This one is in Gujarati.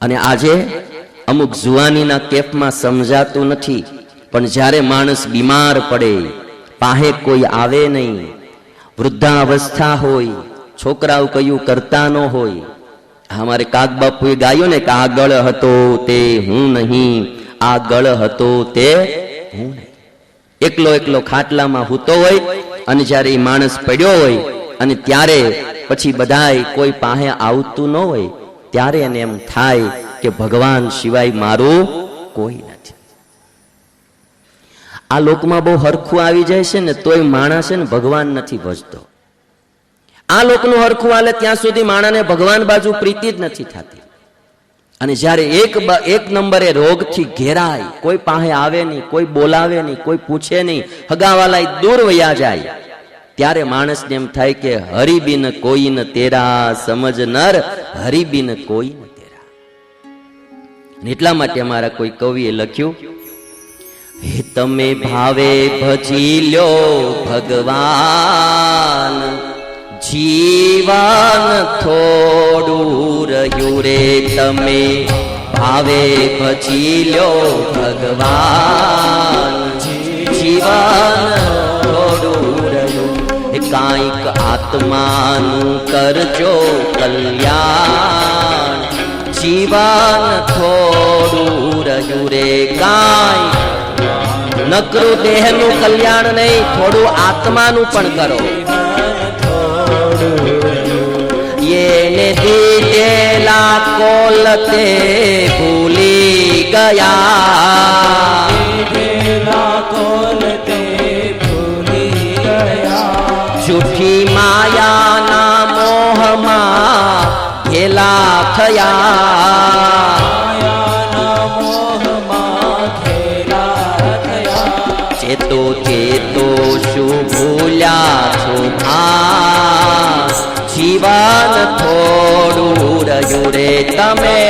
અને આજે અમુક જુવાનીના કેફમાં સમજાતું નથી, પણ જ્યારે માણસ બીમાર પડે, પાહે કોઈ આવે નહીં, વૃદ્ધાવસ્થા હોય, છોકરાઓ કયું કરતા ન હોય. અમારે કાક બાપુએ ગાયું ને કે આ ગળ હતો તે હું નહીં, આ ગળ હતો તે હું નહીં. એકલો એકલો ખાટલામાં હૂતો હોય અને જ્યારે એ માણસ પડ્યો હોય અને ત્યારે પછી બધાય કોઈ પાસે આવતું ન હોય, ત્યારે એને એમ થાય કે ભગવાન સિવાય મારું કોઈ નથી. આ લોકમાં બહુ હરખું આવી જાય છે ને તોય માણસ છે ને ભગવાન નથી ભજતો. આ લોકનું હરખું હાલે ત્યાં સુધી માણસને ભગવાન બાજુ પ્રીતિ જ નથી થતી. અને જ્યારે એક નંબરે રોગથી ઘેરાય, કોઈ પાસે આવે નહીં, કોઈ બોલાવે નહીં, કોઈ પૂછે નહીં, હગાવાલા દૂર વયા જાય, ત્યારે માણસને એમ થાય કે હરિબિન કોઈ ન તેરા, સમજ નર હરિબિન કોઈ ન તેરા. એટલા માટે અમારા કોઈ કવિએ લખ્યું, હે તમે ભાવે ભજી લ્યો ભગવાન, જીવન થોડું રહ્યું રે, તમે ભાવે ભજી લ્યો ભગવાન, જીવન થોડું રહ્યું. કાંઈક આત્માનું કરજો કલ્યાણ, જીવન થોડું રહ્યું રે. કાંઈ નકરું દેહનું કલ્યાણ નહીં, થોડું આત્માનું પણ કરો. એને દીધેલા કોલ તે ભૂલી ગયા, જૂઠી માયાના મોહમાં ઘેલા થયા, ચેતો ચેતો શું ભૂલ્યા છો ભાસ, જીવન થોડું રહ્યું રે, તમે